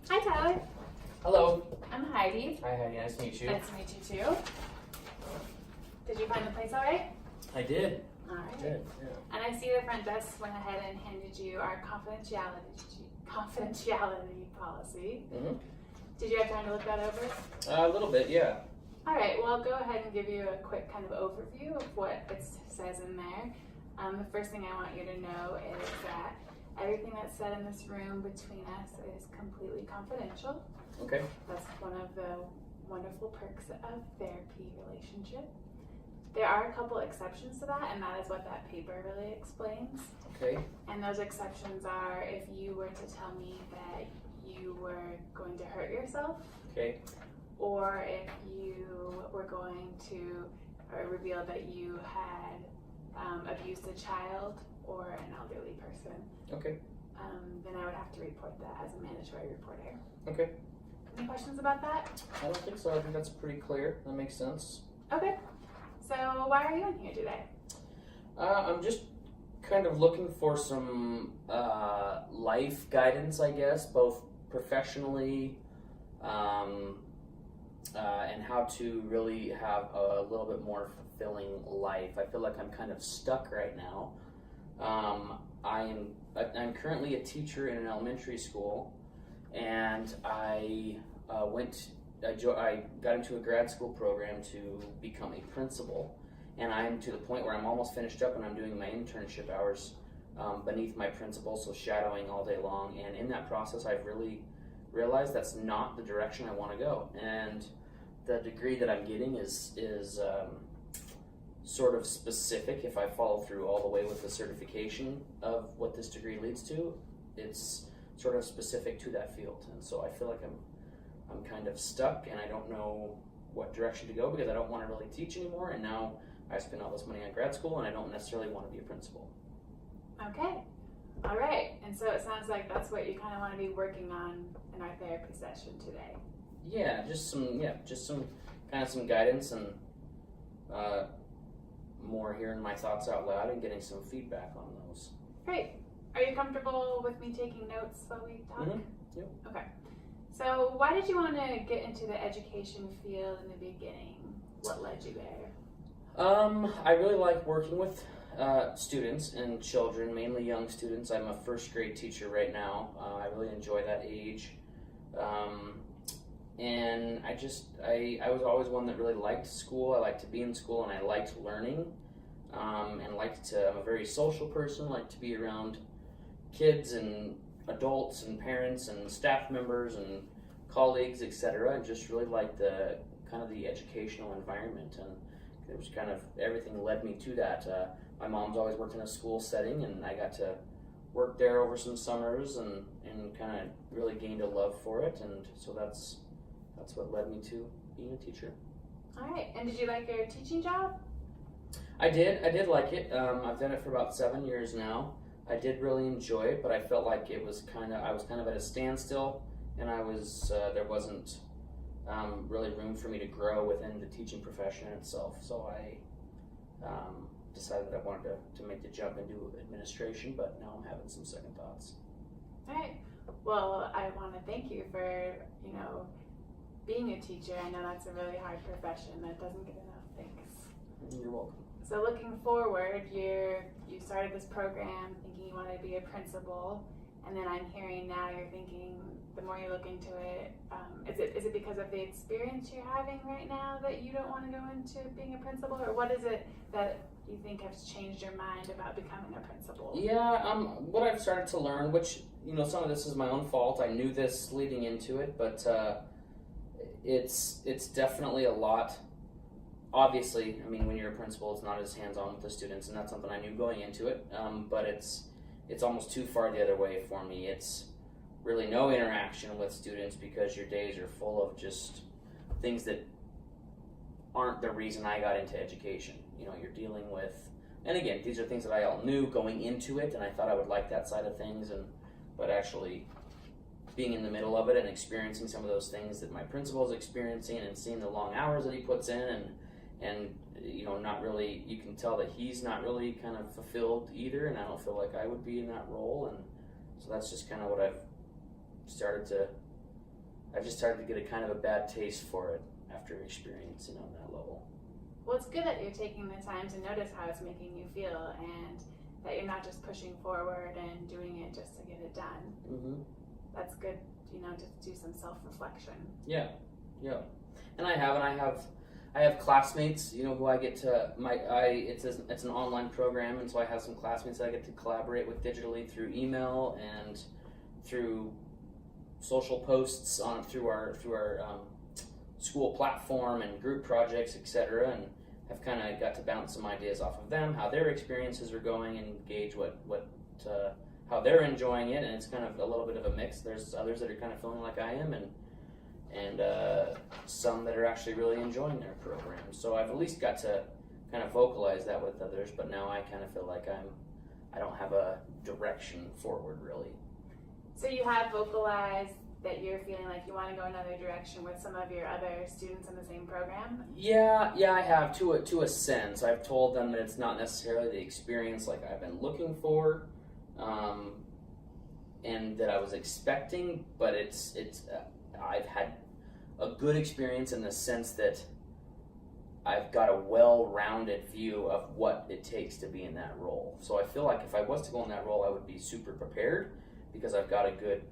Hi, Tyler. Hello. I'm Heidi. Hi, Heidi. Nice to meet you. Nice to meet you too. Did you find the place all right? I did. All right. Did. Yeah. And I see the front desk went ahead and handed you our confidentiality policy. Mm-hmm. Did you have time to look that over? A little bit, yeah. All right. Well, I'll go ahead and give you a quick kind of overview of what it says in there. The first thing I want you to know is that everything that's said in this room between us is completely confidential. Okay. That's one of the wonderful perks of therapy relationship. There are a couple exceptions to that, and that is what that paper really explains. Okay. And those exceptions are if you were to tell me that you were going to hurt yourself, Okay. or if you were going to reveal that you had abused a child or an elderly person. Okay. Then I would have to report that as a mandatory reporter. Okay. Any questions about that? I don't think so. I think that's pretty clear. That makes sense. Okay. So why are you in here today? I'm just kind of looking for some life guidance, I guess, both professionally and how to really have a little bit more fulfilling life. I feel like I'm kind of stuck right now. I'm currently a teacher in an elementary school, and I got into a grad school program to become a principal, and I'm to the point where I'm almost finished up and I'm doing my internship hours beneath my principal, so shadowing all day long. And in that process, I've really realized that's not the direction I want to go. And the degree that I'm getting is sort of specific. If I follow through all the way with the certification of what this degree leads to, it's sort of specific to that field. And so I feel like I'm kind of stuck, and I don't know what direction to go because I don't want to really teach anymore, and now I spend all this money on grad school and I don't necessarily want to be a principal. Okay. All right. And so it sounds like that's what you kind of want to be working on in our therapy session today. Yeah, just some kind of some guidance and more hearing my thoughts out loud and getting some feedback on those. Great. Are you comfortable with me taking notes while we talk? Mm-hmm. Yep. Okay. So why did you want to get into the education field in the beginning? What led you there? I really like working with students and children, mainly young students. I'm a first grade teacher right now. I really enjoy that age. And I was always one that really liked school. I liked to be in school, and I liked learning. And I'm a very social person, like to be around kids and adults and parents and staff members and colleagues, etc. And just really like the kind of the educational environment, and it was kind of everything led me to that. My mom's always worked in a school setting, and I got to work there over some summers and kind of really gained a love for it, and so that's what led me to being a teacher. All right. And did you like your teaching job? I did like it. I've done it for about 7 years now. I did really enjoy it, but I felt like I was kind of at a standstill, and there wasn't really room for me to grow within the teaching profession itself. So I decided that I wanted to make the jump and do administration, but now I'm having some second thoughts. All right. Well, I want to thank you for, being a teacher. I know that's a really hard profession that doesn't get enough thanks. You're welcome. So looking forward, you started this program thinking you wanted to be a principal, and then I'm hearing now you're thinking the more you look into it, is it because of the experience you're having right now that you don't want to go into being a principal, or what is it that you think has changed your mind about becoming a principal? Yeah, what I've started to learn, which some of this is my own fault. I knew this leading into it, but it's definitely a lot. Obviously, when you're a principal, it's not as hands-on with the students, and that's something I knew going into it. But it's almost too far the other way for me. It's really no interaction with students because your days are full of just things that aren't the reason I got into education. You're dealing with, and again, these are things that I all knew going into it, and I thought I would like that side of things, but actually being in the middle of it and experiencing some of those things that my principal is experiencing, and seeing the long hours that he puts in, and not really, you can tell that he's not really kind of fulfilled either, and I don't feel like I would be in that role, and so that's just kind of what I've started to I've just started to get a kind of a bad taste for it after experiencing on that level. Well, it's good that you're taking the time to notice how it's making you feel, and that you're not just pushing forward and doing it just to get it done. Mm-hmm. That's good, to do some self-reflection. Yeah. And I have classmates, who I get to it's an online program, and so I have some classmates that I get to collaborate with digitally through email and through social posts through our school platform and group projects, etc. And I've kind of got to bounce some ideas off of them, how their experiences are going, and gauge how they're enjoying it. And it's kind of a little bit of a mix. There's others that are kind of feeling like I am, and some that are actually really enjoying their program. So I've at least got to kind of vocalize that with others. But now I kind of feel like I don't have a direction forward really. So you have vocalized that you're feeling like you want to go another direction with some of your other students in the same program? Yeah, I have to a sense. I've told them that it's not necessarily the experience like I've been looking for, and that I was expecting, but it's I've had a good experience in the sense that I've got a well-rounded view of what it takes to be in that role. So I feel like if I was to go in that role, I would be super prepared because I've got a good,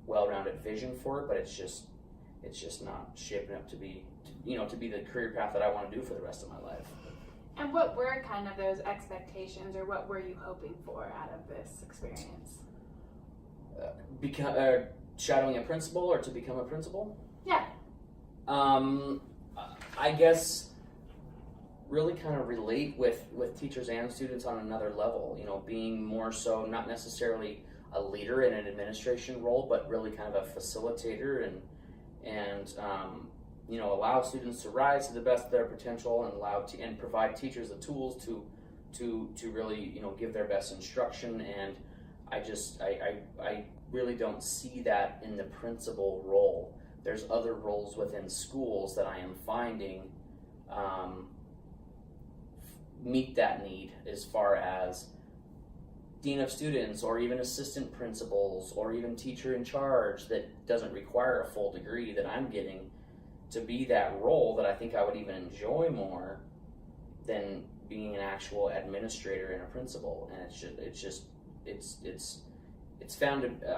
well-rounded vision for it. But it's just not shaping up to be the career path that I want to do for the rest of my life. And what were kind of those expectations, or what were you hoping for out of this experience? Shadowing a principal, or to become a principal? Yeah. I guess really kind of relate with teachers and students on another level, being more so not necessarily a leader in an administration role, but really kind of a facilitator and allow students to rise to the best of their potential, and and provide teachers the tools to really give their best instruction. And I really don't see that in the principal role. There's other roles within schools that I am finding meet that need, as far as dean of students, or even assistant principals, or even teacher in charge, that doesn't require a full degree that I'm getting to be that role, that I think I would even enjoy more than being an actual administrator and a principal. And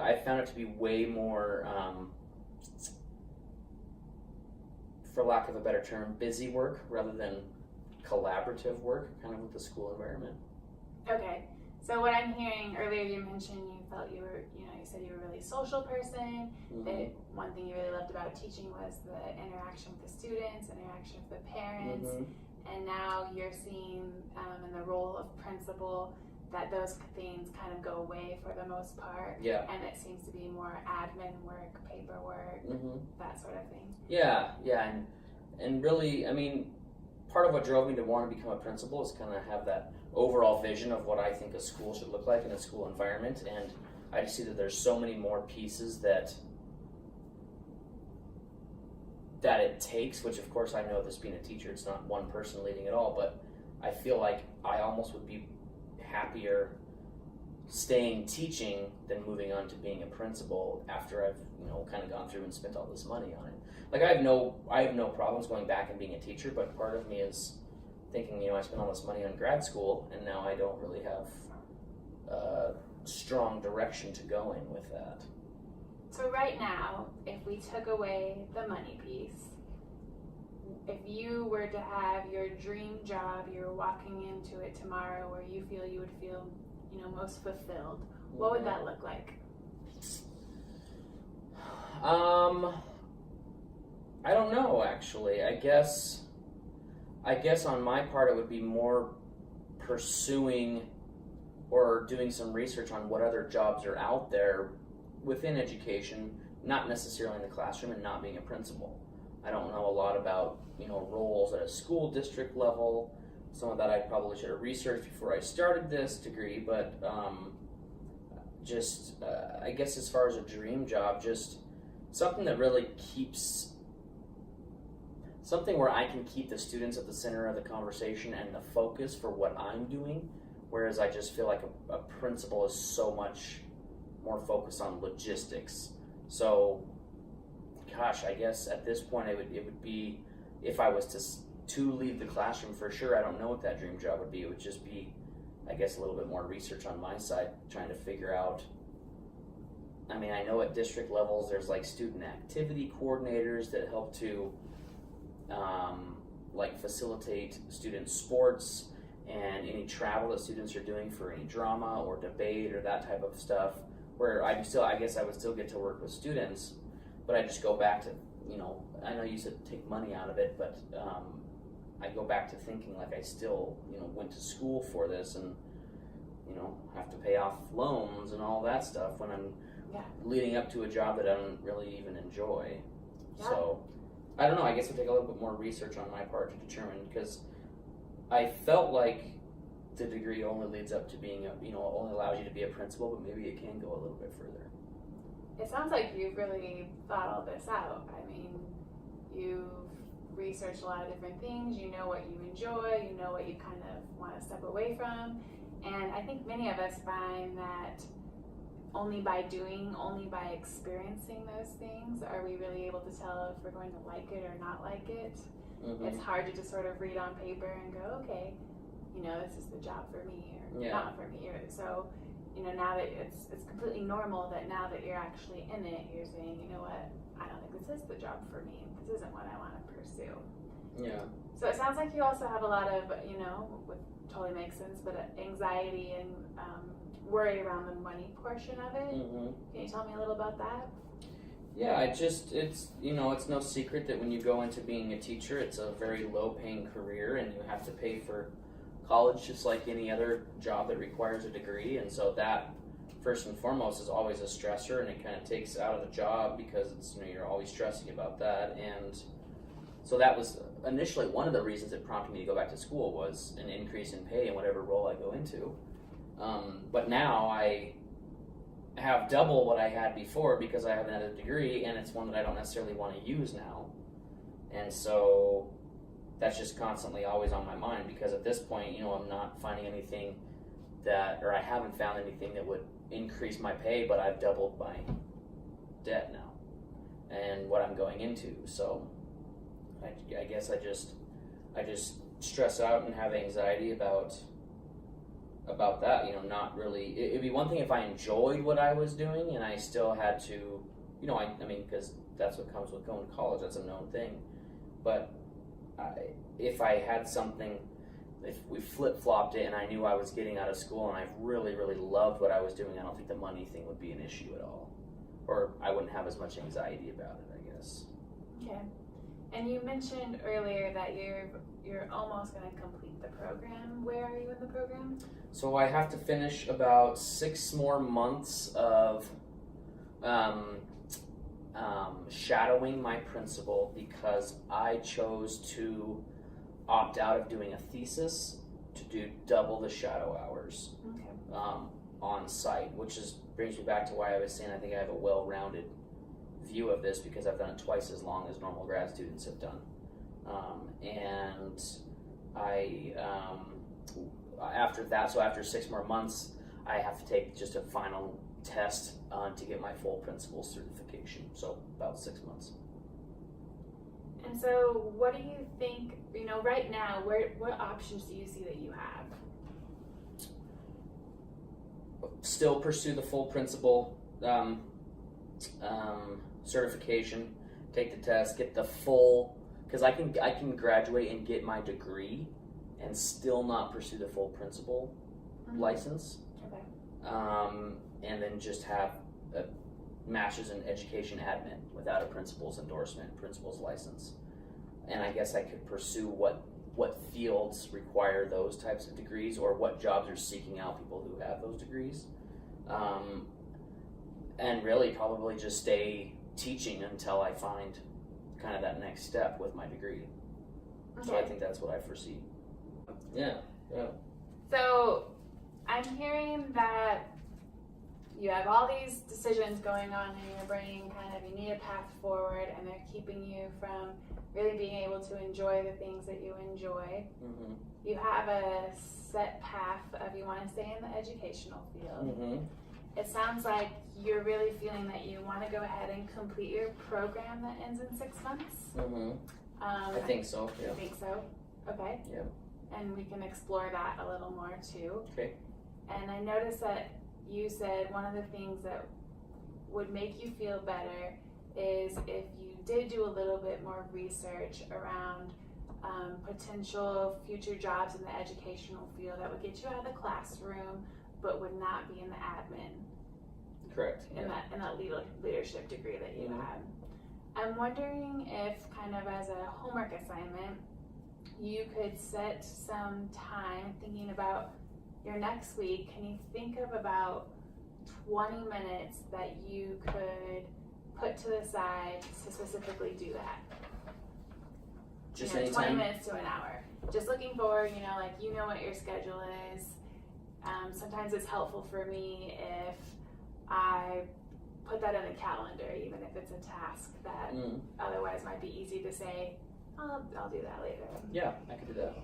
I found it to be way more, for lack of a better term, busy work rather than collaborative work, kind of with the school environment. Okay. So what I'm hearing earlier, you mentioned you felt you said you were a really social person. Mm-hmm. That one thing you really loved about teaching was the interaction with the students, interaction with the parents, Mm-hmm. and now you're seeing in the role of principal that those things kind of go away for the most part. Yeah. And it seems to be more admin work, paperwork, Mm-hmm. that sort of thing. Yeah, and really, I mean, part of what drove me to want to become a principal is kind of have that overall vision of what I think a school should look like in a school environment. And I just see that there's so many more pieces that it takes, which of course I know this being a teacher, it's not one person leading it all, but I feel like I almost would be happier staying teaching than moving on to being a principal after I've kind of gone through and spent all this money on it. Like I have no problems going back and being a teacher, but part of me is thinking, I spent all this money on grad school and now I don't really have a strong direction to go in with that. So right now, if we took away the money piece, if you were to have your dream job, you're walking into it tomorrow where you feel you would feel, most fulfilled, what would that look like? I don't know, actually. I guess on my part it would be more pursuing or doing some research on what other jobs are out there within education, not necessarily in the classroom, and not being a principal. I don't know a lot about, roles at a school district level. Some of that I probably should have researched before I started this degree, but I guess as far as a dream job, just something that really something where I can keep the students at the center of the conversation and the focus for what I'm doing, whereas I just feel like a principal is so much more focused on logistics. So gosh, I guess at this point it would be, if I was to leave the classroom for sure, I don't know what that dream job would be. It would just be, I guess, a little bit more research on my side, trying to figure out. I mean, I know at district levels there's like student activity coordinators that help to like facilitate student sports and any travel that students are doing for any drama or debate or that type of stuff, where I guess I would still get to work with students, but I just go back to, I know you said take money out of it, but I go back to thinking like I still, went to school for this and, have to pay off loans and all that stuff when I'm leading up to a job that I don't really even enjoy. Yeah. So, I don't know, I guess it'll take a little bit more research on my part to determine, because I felt like the degree only leads up to being only allows you to be a principal, but maybe it can go a little bit further. It sounds like you've really thought all this out. I mean, you've researched a lot of different things. You know what you enjoy. You know what you kind of want to step away from. And I think many of us find that only by experiencing those things are we really able to tell if we're going to like it or not like it. Mm-hmm. It's hard to just sort of read on paper and go, okay, this is the job for me or not for me. So, now that it's completely normal that now that you're actually in it, you're saying, you know what, I don't think this is the job for me. This isn't what I want to pursue. Yeah. So it sounds like you also have a lot of, which totally makes sense, but anxiety and worry around the money portion of it. Mm-hmm. Can you tell me a little about that? Yeah, it's no secret that when you go into being a teacher, it's a very low-paying career, and you have to pay for college just like any other job that requires a degree, and so that, first and foremost, is always a stressor, and it kind of takes out of the job because it's, you're always stressing about that, and so that was initially one of the reasons that prompted me to go back to school, was an increase in pay in whatever role I go into. But now I have double what I had before because I have another degree, and it's one that I don't necessarily want to use now. And so that's just constantly always on my mind, because at this point, I'm not finding anything or I haven't found anything that would increase my pay, but I've doubled my debt now and what I'm going into. So I guess I just stress out and have anxiety about that, not really. It'd be one thing if I enjoyed what I was doing and I still had to, I mean, because that's what comes with going to college, that's a known thing. But if I had something, if we flip-flopped it and I knew I was getting out of school and I really, really loved what I was doing, I don't think the money thing would be an issue at all. Or I wouldn't have as much anxiety about it, I guess. Okay. And you mentioned earlier that you're almost going to complete the program. Where are you in the program? So I have to finish about 6 more months of shadowing my principal, because I chose to opt out of doing a thesis to do double the shadow hours on site, which brings me back to why I was saying I think I have a well-rounded view of this, because I've done it twice as long as normal grad students have done. And I, after 6 more months, I have to take just a final test to get my full principal certification. So about 6 months. And so what do you think, right now, what options do you see that you have? Still pursue the full principal certification, take the test, get the full, because I can graduate and get my degree and still not pursue the full principal license. Okay. And then just have a master's in education admin without a principal's endorsement, principal's license. And I guess I could pursue what fields require those types of degrees, or what jobs are seeking out people who have those degrees. And really probably just stay teaching until I find kind of that next step with my degree. Okay. So I think that's what I foresee. Yeah. So I'm hearing that you have all these decisions going on in your brain, kind of, you need a path forward, and they're keeping you from really being able to enjoy the things that you enjoy. Mm-hmm. You have a set path of you want to stay in the educational field. Mm-hmm. it sounds like you're really feeling that you want to go ahead and complete your program that ends in 6 months. Mm-hmm. I think so. You Yeah. think so? Okay. Yeah. And we can explore that a little more too. Okay. And I noticed that you said one of the things that would make you feel better is if you did do a little bit more research around potential future jobs in the educational field that would get you out of the classroom but would not be in the admin, Correct. in that leadership degree that you Mhm. had. I'm wondering if, kind of as a homework assignment, you could set some time thinking about your next week. Can you think of about 20 minutes that you could put to the side to specifically do that? Just 20 anytime. minutes to an hour. Just looking forward, like you know what your schedule is. Sometimes it's helpful for me if I put that in a calendar, even if it's a task that Mm. otherwise might be easy to say, I'll do that later. Yeah, I could do that.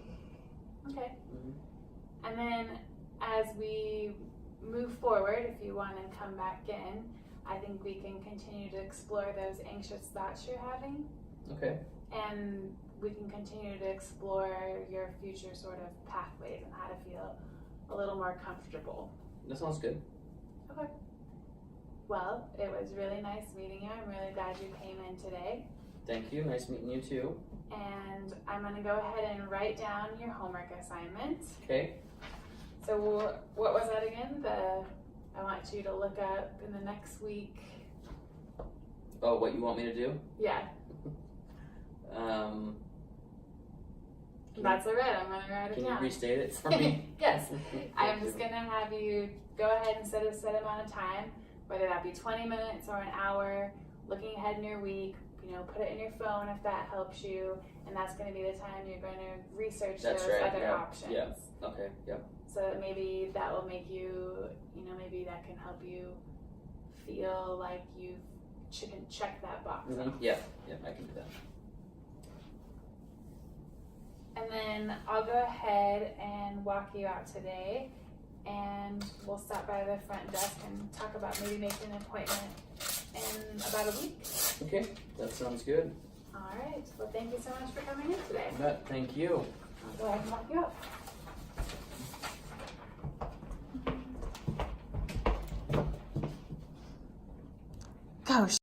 Okay. Mhm. And then as we move forward, if you want to come back in, I think we can continue to explore those anxious thoughts you're having, Okay. and we can continue to explore your future sort of pathways and how to feel a little more comfortable. That sounds good. Okay. Well, it was really nice meeting you. I'm really glad you came in today. Thank you. Nice meeting you too. And I'm going to go ahead and write down your homework assignment. Okay. So what was that again? I want you to look up in the next week. Oh, what you want me to do? Yeah, Can that's all right. I'm going to write it you down. restate it for me? Yes. I'm Thank just you. going to have you go ahead and set a set amount of time, whether that be 20 minutes or an hour, looking ahead in your week. Put it in your phone if that helps you, and that's going to be the time you're going to research That's those right, other yeah, options. yeah. Okay. Yeah. So that maybe that will make you, maybe that can help you feel like you can check that box off. Mhm. Yeah. Yeah. I can do that. And then I'll go ahead and walk you out today, and we'll stop by the front desk and talk about maybe making an appointment in about a week. Okay. That sounds good. All right. Well, thank you so much for coming in today. But thank you. I'll go ahead and walk you out. Gosh.